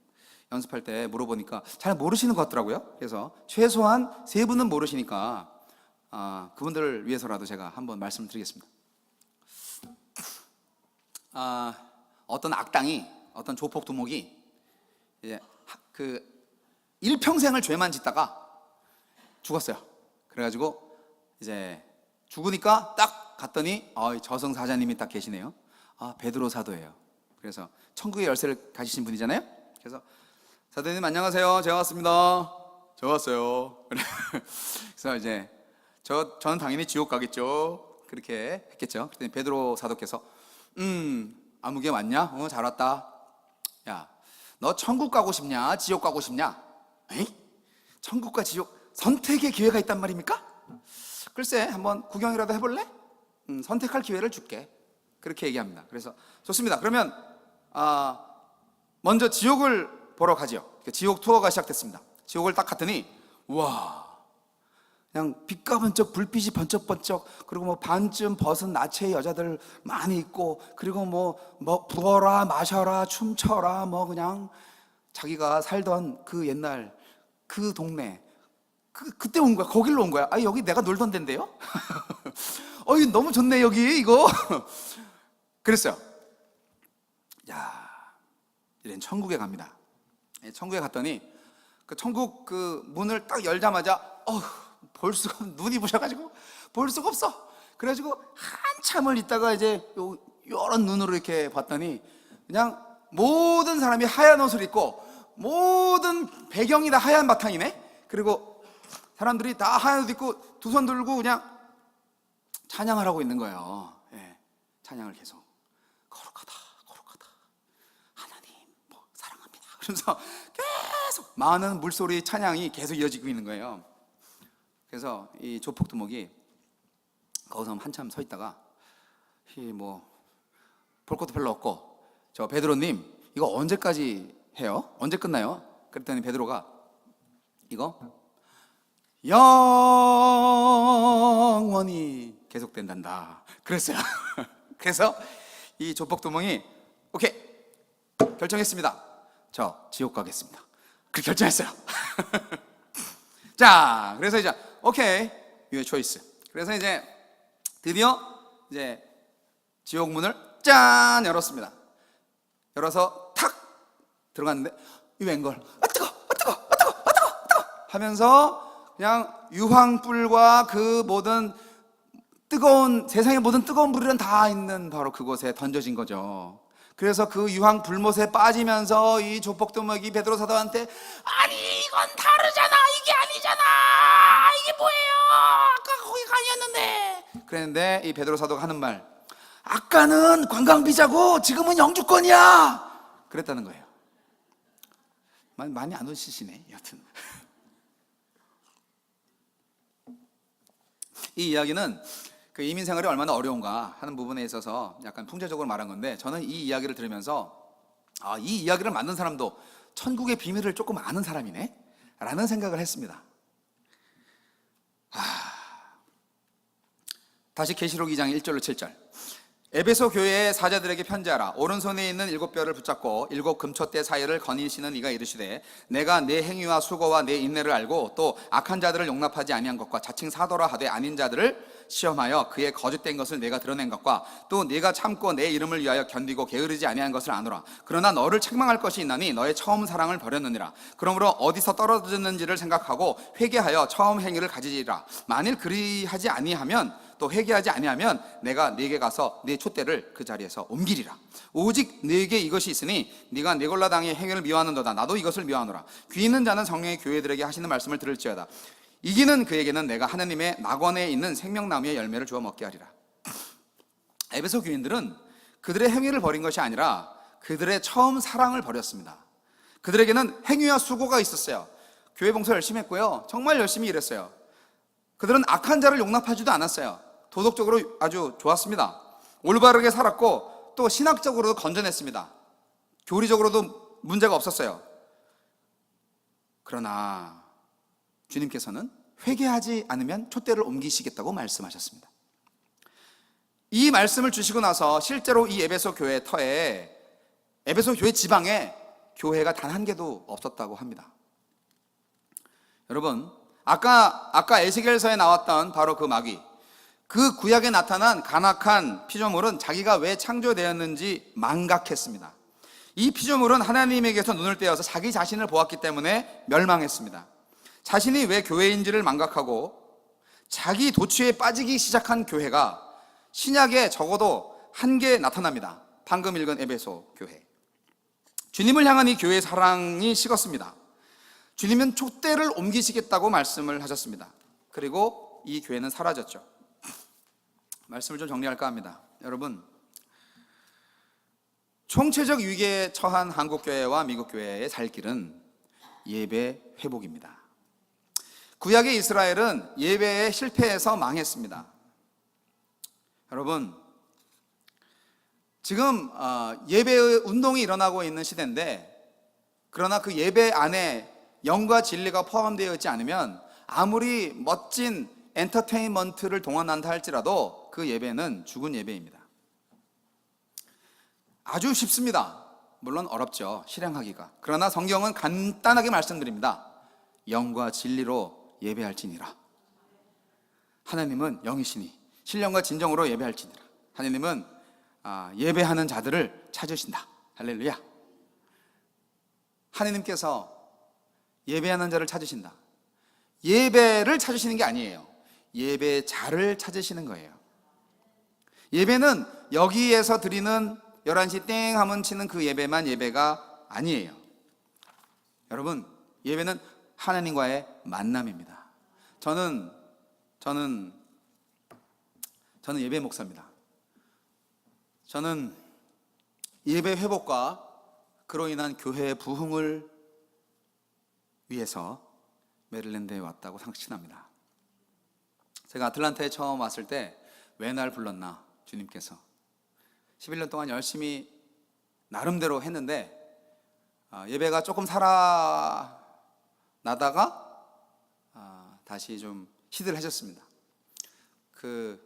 연습할 때 물어보니까 잘 모르시는 것 같더라고요. 그래서 최소한 3분은 모르시니까 그분들을 위해서라도 제가 한번 말씀을 드리겠습니다. 어떤 악당이, 어떤 조폭 두목이 이제 그 일평생을 죄만 짓다가 죽었어요. 그래가지고 이제 죽으니까 딱 갔더니 저승사자님이 딱 계시네요. 베드로 사도예요. 그래서 천국의 열쇠를 가지신 분이잖아요. 그래서 사도님 안녕하세요. 제가 왔습니다. 저 왔어요. 그래서 이제 저는 당연히 지옥 가겠죠. 그렇게 했겠죠. 그랬더니 베드로 사도께서 아무개 왔냐? 잘 왔다. 야, 너 천국 가고 싶냐? 지옥 가고 싶냐? 에이? 천국과 지옥 선택의 기회가 있단 말입니까? 글쎄, 한번 구경이라도 해볼래? 선택할 기회를 줄게. 그렇게 얘기합니다. 그래서 좋습니다. 그러면 먼저 지옥을 보러 가죠. 지옥 투어가 시작됐습니다. 지옥을 딱 갔더니 와, 그냥 빛과 번쩍 불빛이 번쩍번쩍, 그리고 뭐 반쯤 벗은 나체의 여자들 많이 있고, 그리고 뭐 부어라 마셔라 춤춰라, 뭐 그냥 자기가 살던 그 옛날 그 동네 그때 온 거야. 거길로 온 거야. 여기 내가 놀던 데인데요. 너무 좋네 여기 이거. 그랬어요. 야, 이젠 천국에 갑니다. 천국에 갔더니 그 천국 그 문을 딱 열자마자 볼 수가, 눈이 부셔가지고 볼 수가 없어. 그래가지고 한참을 있다가 이제 여러 눈으로 이렇게 봤더니 그냥 모든 사람이 하얀 옷을 입고 모든 배경이 다 하얀 바탕이네. 그리고 사람들이 다 하얀 옷 입고 두 손 들고 그냥 찬양을 하고 있는 거예요. 예, 찬양을 계속 거룩하다 거룩하다 하나님 사랑합니다 그러면서 계속 많은 물소리 찬양이 계속 이어지고 있는 거예요. 그래서 이 조폭 두목이 거기서 한참 서 있다가 볼 것도 별로 없고, 저 베드로님 이거 언제까지 해요? 언제 끝나요? 그랬더니 베드로가 이거 영원히 계속된단다 그랬어요. 그래서 이 조폭두목이 오케이 결정했습니다. 저 지옥 가겠습니다. 그렇게 결정했어요. 자, 그래서 이제 오케이 your choice. 그래서 이제 드디어 이제 지옥 문을 짠 열었습니다. 열어서 탁 들어갔는데 이 웬걸 뜨거 하면서 그냥 유황불과 그 모든 뜨거운 세상의 모든 뜨거운 불이란 다 있는 바로 그곳에 던져진 거죠. 그래서 그 유황 불못에 빠지면서 이 조폭두목이 베드로 사도한테 아니 이건 다르잖아, 이게 아니잖아, 이게 뭐예요, 아까 거기 아니었는데 그랬는데 이 베드로 사도가 하는 말, 아까는 관광비자고 지금은 영주권이야 그랬다는 거예요. 많이 안 오시시네. 여튼 이 이야기는 그 이민 생활이 얼마나 어려운가 하는 부분에 있어서 약간 풍자적으로 말한 건데, 저는 이 이야기를 들으면서 이 이야기를 만든 사람도 천국의 비밀을 조금 아는 사람이네 라는 생각을 했습니다. 다시 계시록 2장 1절로 7절. 에베소 교회의 사자들에게 편지하라. 오른손에 있는 7뼈를 붙잡고 7 금초대 사이를 거니시는 이가 이르시되, 내가 내 행위와 수고와 내 인내를 알고 또 악한 자들을 용납하지 아니한 것과 자칭 사도라 하되 아닌 자들을 시험하여 그의 거짓된 것을 내가 드러낸 것과 또 내가 참고 내 이름을 위하여 견디고 게으르지 아니한 것을 아노라. 그러나 너를 책망할 것이 있나니 너의 처음 사랑을 버렸느니라. 그러므로 어디서 떨어졌는지를 생각하고 회개하여 처음 행위를 가지리라. 만일 그리하지 아니하면 또 회개하지 아니하면 내가 네게 가서 네 촛대를 그 자리에서 옮기리라. 오직 네게 이것이 있으니 네가 네골라 당의 행위를 미워하는도다. 나도 이것을 미워하노라. 귀 있는 자는 성령의 교회들에게 하시는 말씀을 들을지어다. 이기는 그에게는 내가 하나님의 낙원에 있는 생명나무의 열매를 주어 먹게 하리라. 에베소 교인들은 그들의 행위를 버린 것이 아니라 그들의 처음 사랑을 버렸습니다. 그들에게는 행위와 수고가 있었어요. 교회 봉사 열심히 했고요, 정말 열심히 일했어요. 그들은 악한 자를 용납하지도 않았어요. 도덕적으로 아주 좋았습니다. 올바르게 살았고 또 신학적으로도 건전했습니다. 교리적으로도 문제가 없었어요. 그러나 주님께서는 회개하지 않으면 촛대를 옮기시겠다고 말씀하셨습니다. 이 말씀을 주시고 나서 실제로 이 에베소 교회 터에, 에베소 교회 지방에 교회가 단 한 개도 없었다고 합니다. 여러분, 아까 에스겔서에 나왔던 바로 그 마귀, 그 구약에 나타난 간악한 피조물은 자기가 왜 창조되었는지 망각했습니다. 이 피조물은 하나님에게서 눈을 떼어서 자기 자신을 보았기 때문에 멸망했습니다. 자신이 왜 교회인지를 망각하고 자기 도취에 빠지기 시작한 교회가 신약에 적어도 한 개 나타납니다. 방금 읽은 에베소 교회. 주님을 향한 이 교회의 사랑이 식었습니다. 주님은 촛대를 옮기시겠다고 말씀을 하셨습니다. 그리고 이 교회는 사라졌죠. 말씀을 좀 정리할까 합니다. 여러분, 총체적 위기에 처한 한국교회와 미국교회의 살 길은 예배 회복입니다. 구약의 이스라엘은 예배에 실패해서 망했습니다. 여러분, 지금 예배의 운동이 일어나고 있는 시대인데, 그러나 그 예배 안에 영과 진리가 포함되어 있지 않으면 아무리 멋진 엔터테인먼트를 동원한다 할지라도 그 예배는 죽은 예배입니다. 아주 쉽습니다. 물론 어렵죠, 실행하기가. 그러나 성경은 간단하게 말씀드립니다. 영과 진리로 예배할지니라. 하나님은 영이시니 신령과 진정으로 예배할지니라. 하나님은 예배하는 자들을 찾으신다. 할렐루야. 하나님께서 예배하는 자를 찾으신다. 예배를 찾으시는 게 아니에요. 예배자를 찾으시는 거예요. 예배는 여기에서 드리는 11시 땡 하면 치는 그 예배만 예배가 아니에요. 여러분, 예배는 하나님과의 만남입니다. 저는 예배 목사입니다. 저는 예배 회복과 그로 인한 교회의 부흥을 위해서 메릴랜드에 왔다고 확신합니다. 제가 아틀란타에 처음 왔을 때 왜 날 불렀나, 주님께서 11년 동안 열심히 나름대로 했는데 예배가 조금 살아나다가 다시 좀 시들해졌습니다. 그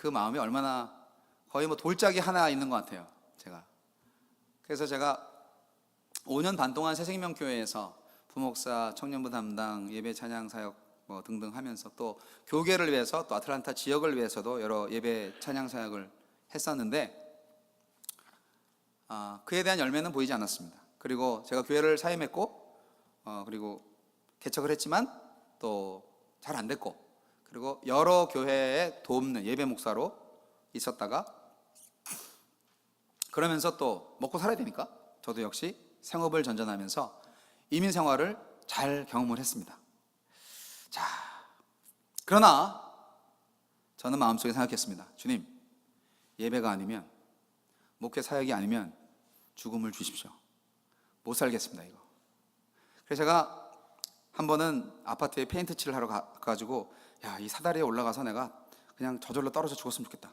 마음이 얼마나 거의 뭐 돌짝이 하나 있는 것 같아요, 제가. 그래서 제가 5년 반 동안 새생명교회에서 부목사, 청년부 담당, 예배 찬양 사역 뭐 등등 하면서 또 교계를 위해서 또 아틀란타 지역을 위해서도 여러 예배 찬양 사역을 했었는데 그에 대한 열매는 보이지 않았습니다. 그리고 제가 교회를 사임했고 그리고 개척을 했지만 또 잘 안 됐고, 그리고 여러 교회에 돕는 예배 목사로 있었다가 그러면서 또 먹고 살아야 되니까 저도 역시 생업을 전전하면서 이민 생활을 잘 경험을 했습니다. 자, 그러나 저는 마음속에 생각했습니다. 주님, 예배가 아니면, 목회 사역이 아니면 죽음을 주십시오. 못 살겠습니다, 이거. 그래서 제가 한 번은 아파트에 페인트 칠을 하러 가가지고, 야, 이 사다리에 올라가서 내가 그냥 저절로 떨어져 죽었으면 좋겠다.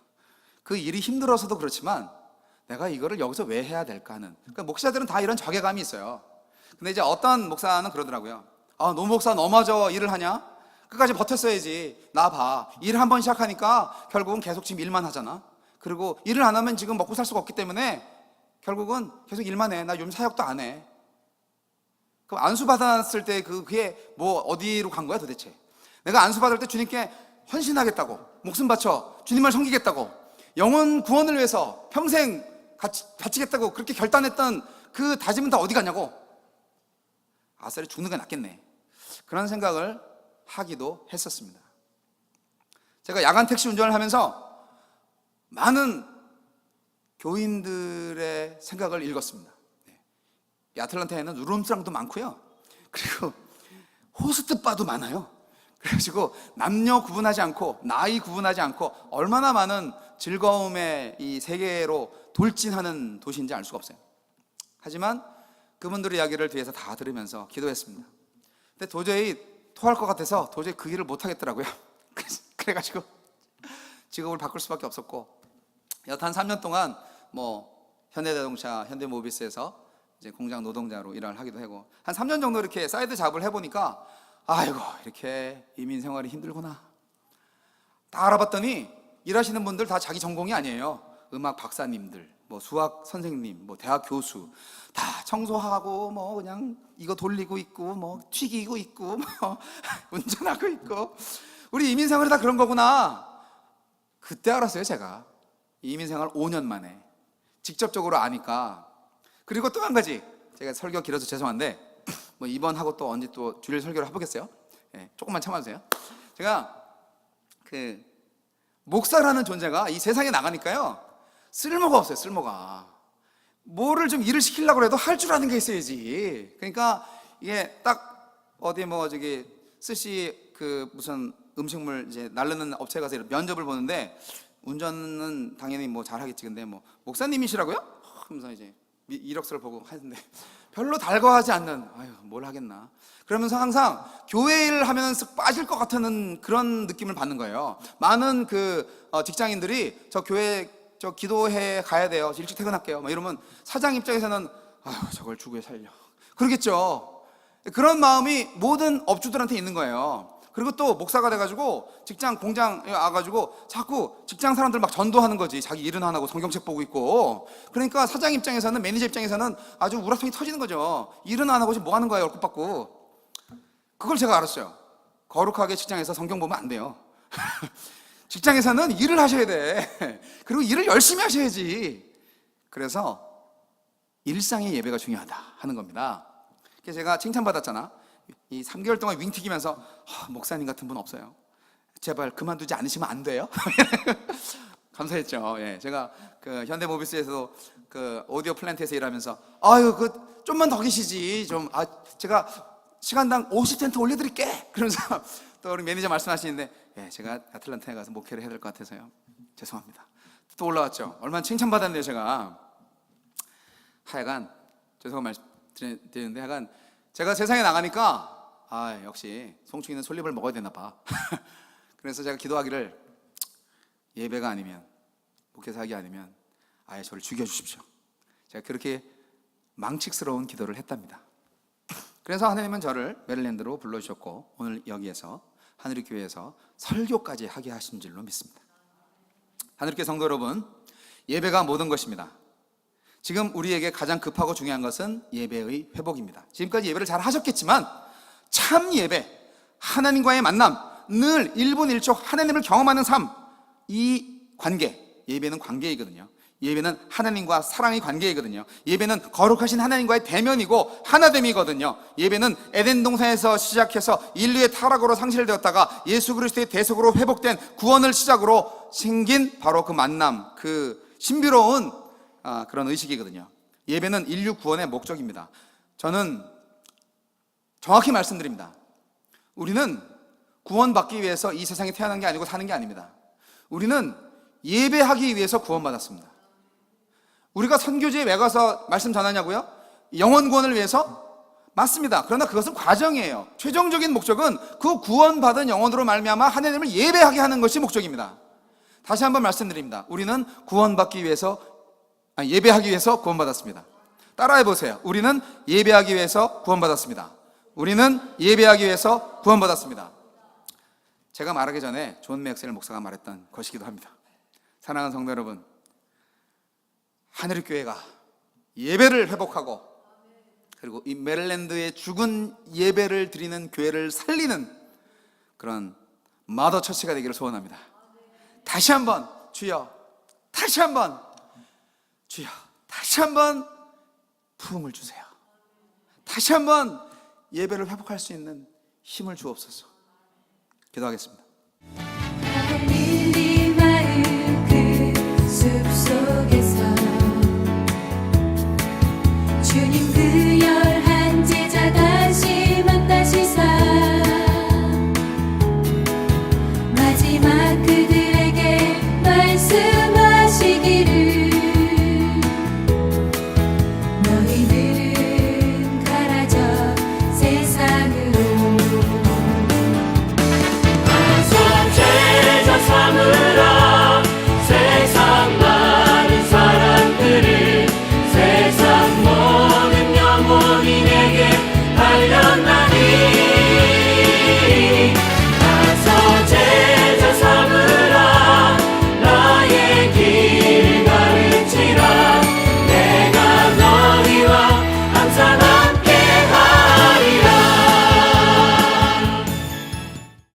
그 일이 힘들어서도 그렇지만 내가 이거를 여기서 왜 해야 될까 하는, 그러니까 목사들은 다 이런 자괴감이 있어요. 근데 이제 어떤 목사는 그러더라고요. 노 목사 너마저 일을 하냐? 끝까지 버텼어야지. 나 봐, 일을 한 번 시작하니까 결국은 계속 지금 일만 하잖아. 그리고 일을 안 하면 지금 먹고 살 수가 없기 때문에 결국은 계속 일만 해. 나 요즘 사역도 안 해. 그럼 안수 받았을 때 그게 뭐 어디로 간 거야 도대체? 내가 안수 받을 때 주님께 헌신하겠다고, 목숨 바쳐 주님을 섬기겠다고, 영혼 구원을 위해서 평생 바치겠다고 그렇게 결단했던 그 다짐은 다 어디 갔냐고. 아싸리 죽는 게 낫겠네, 그런 생각을 하기도 했었습니다. 제가 야간 택시 운전을 하면서 많은 교인들의 생각을 읽었습니다. 이 아틀란타에는 룸사랑도 많고요, 그리고 호스트바도 많아요. 그래가지고 남녀 구분하지 않고 나이 구분하지 않고 얼마나 많은 즐거움의 이 세계로 돌진하는 도시인지 알 수가 없어요. 하지만 그분들의 이야기를 뒤에서 다 들으면서 기도했습니다. 근데 도저히 토할 것 같아서 도저히 그 일을 못 하겠더라고요. 그래가지고 직업을 바꿀 수밖에 없었고, 여튼 3년 동안 뭐 현대자동차, 현대모비스에서 이제 공장 노동자로 일을 하기도 하고, 한 3년 정도 이렇게 사이드 잡을 해보니까 아이고, 이렇게 이민 생활이 힘들구나. 다 알아봤더니 일하시는 분들 다 자기 전공이 아니에요. 음악 박사님들, 뭐 수학 선생님, 뭐 대학 교수, 다 청소하고 뭐 그냥 이거 돌리고 있고 뭐 튀기고 있고 뭐 운전하고 있고, 우리 이민 생활이 다 그런 거구나. 그때 알았어요, 제가. 이민 생활 5년 만에 직접적으로 아니까. 그리고 또 한 가지, 제가 설교 길어서 죄송한데 뭐 이번 하고 또 언제 또 주일 설교를 해보겠어요? 조금만 참아주세요. 제가 그 목사라는 존재가 이 세상에 나가니까요, 쓸모가 없어요. 쓸모가. 뭐를 좀 일을 시키려고 해도 할 줄 아는 게 있어야지. 그러니까 이게 딱 어디 뭐 저기 스시 그 무슨 음식물 이제 나르는 업체 가서 면접을 보는데, 운전은 당연히 뭐 잘하겠지. 근데 뭐 목사님이시라고요? 하면서 이제 이력서를 보고 하는데 별로 달궈하지 않는, 아유 뭘 하겠나, 그러면서 항상 교회 일을 하면 쓱 빠질 것 같은 그런 느낌을 받는 거예요. 많은 그 직장인들이 저 교회 저 기도회 가야 돼요, 일찍 퇴근할게요 막 이러면 사장 입장에서는 아유 저걸 주구에 살려 그러겠죠. 그런 마음이 모든 업주들한테 있는 거예요. 그리고 또 목사가 돼가지고 직장 공장에 와가지고 자꾸 직장 사람들 막 전도하는 거지. 자기 일은 안 하고 성경책 보고 있고. 그러니까 사장 입장에서는, 매니저 입장에서는 아주 우라통이 터지는 거죠. 일은 안 하고 지금 뭐 하는 거야, 월급 받고. 그걸 제가 알았어요. 거룩하게 직장에서 성경 보면 안 돼요. 직장에서는 일을 하셔야 돼. 그리고 일을 열심히 하셔야지. 그래서 일상의 예배가 중요하다 하는 겁니다. 그래서 제가 칭찬받았잖아. 이 3개월 동안 윙 튀기면서 목사님 같은 분 없어요, 제발 그만두지 않으시면 안 돼요? 감사했죠. 예, 제가 그 현대모비스에서도 그 오디오 플랜트에서 일하면서 아유 그 좀만 더 계시지 좀, 제가 시간당 50센트 올려드릴게 그러면서 또 우리 매니저 말씀하시는데, 예, 제가 아틀란타에 가서 목회를 해야 될 것 같아서요, 죄송합니다. 또 올라왔죠. 얼마나 칭찬받았는데요, 제가. 하여간 죄송한 말씀 드리는데, 하여간 제가 세상에 나가니까 역시 송충이는 솔잎을 먹어야 되나 봐. 그래서 제가 기도하기를, 예배가 아니면, 목회 사역이 아니면 아예 저를 죽여주십시오. 제가 그렇게 망측스러운 기도를 했답니다. 그래서 하나님은 저를 메릴랜드로 불러주셨고 오늘 여기에서 하늘의 교회에서 설교까지 하게 하신 줄로 믿습니다. 하늘의 교회 성도 여러분, 예배가 모든 것입니다. 지금 우리에게 가장 급하고 중요한 것은 예배의 회복입니다. 지금까지 예배를 잘 하셨겠지만 참 예배, 하나님과의 만남, 늘 1분 1초 하나님을 경험하는 삶, 이 관계, 예배는 관계이거든요. 예배는 하나님과 사랑의 관계이거든요. 예배는 거룩하신 하나님과의 대면이고 하나됨이거든요. 예배는 에덴 동산에서 시작해서 인류의 타락으로 상실되었다가 예수 그리스도의 대속으로 회복된 구원을 시작으로 생긴 바로 그 만남, 그 신비로운 그런 의식이거든요. 예배는 인류 구원의 목적입니다. 저는 정확히 말씀드립니다. 우리는 구원받기 위해서 이 세상에 태어난 게 아니고 사는 게 아닙니다. 우리는 예배하기 위해서 구원받았습니다. 우리가 선교지에 왜 가서 말씀 전하냐고요? 영혼 구원을 위해서? 맞습니다. 그러나 그것은 과정이에요. 최종적인 목적은 그 구원받은 영혼으로 말미암아 하나님을 예배하게 하는 것이 목적입니다. 다시 한번 말씀드립니다. 우리는 예배하기 위해서 구원받았습니다. 따라해 보세요. 우리는 예배하기 위해서 구원받았습니다. 우리는 예배하기 위해서 구원받았습니다. 제가 말하기 전에 존 맥스웰 목사가 말했던 것이기도 합니다. 사랑하는 성도 여러분, 하늘의 교회가 예배를 회복하고 그리고 이 메릴랜드의 죽은 예배를 드리는 교회를 살리는 그런 마더 처치가 되기를 소원합니다. 다시 한번 주여, 다시 한번 주여, 다시 한번 부흥을 주세요. 다시 한번 예배를 회복할 수 있는 힘을 주옵소서. 기도하겠습니다. 네 마음 그 숲속에서 주님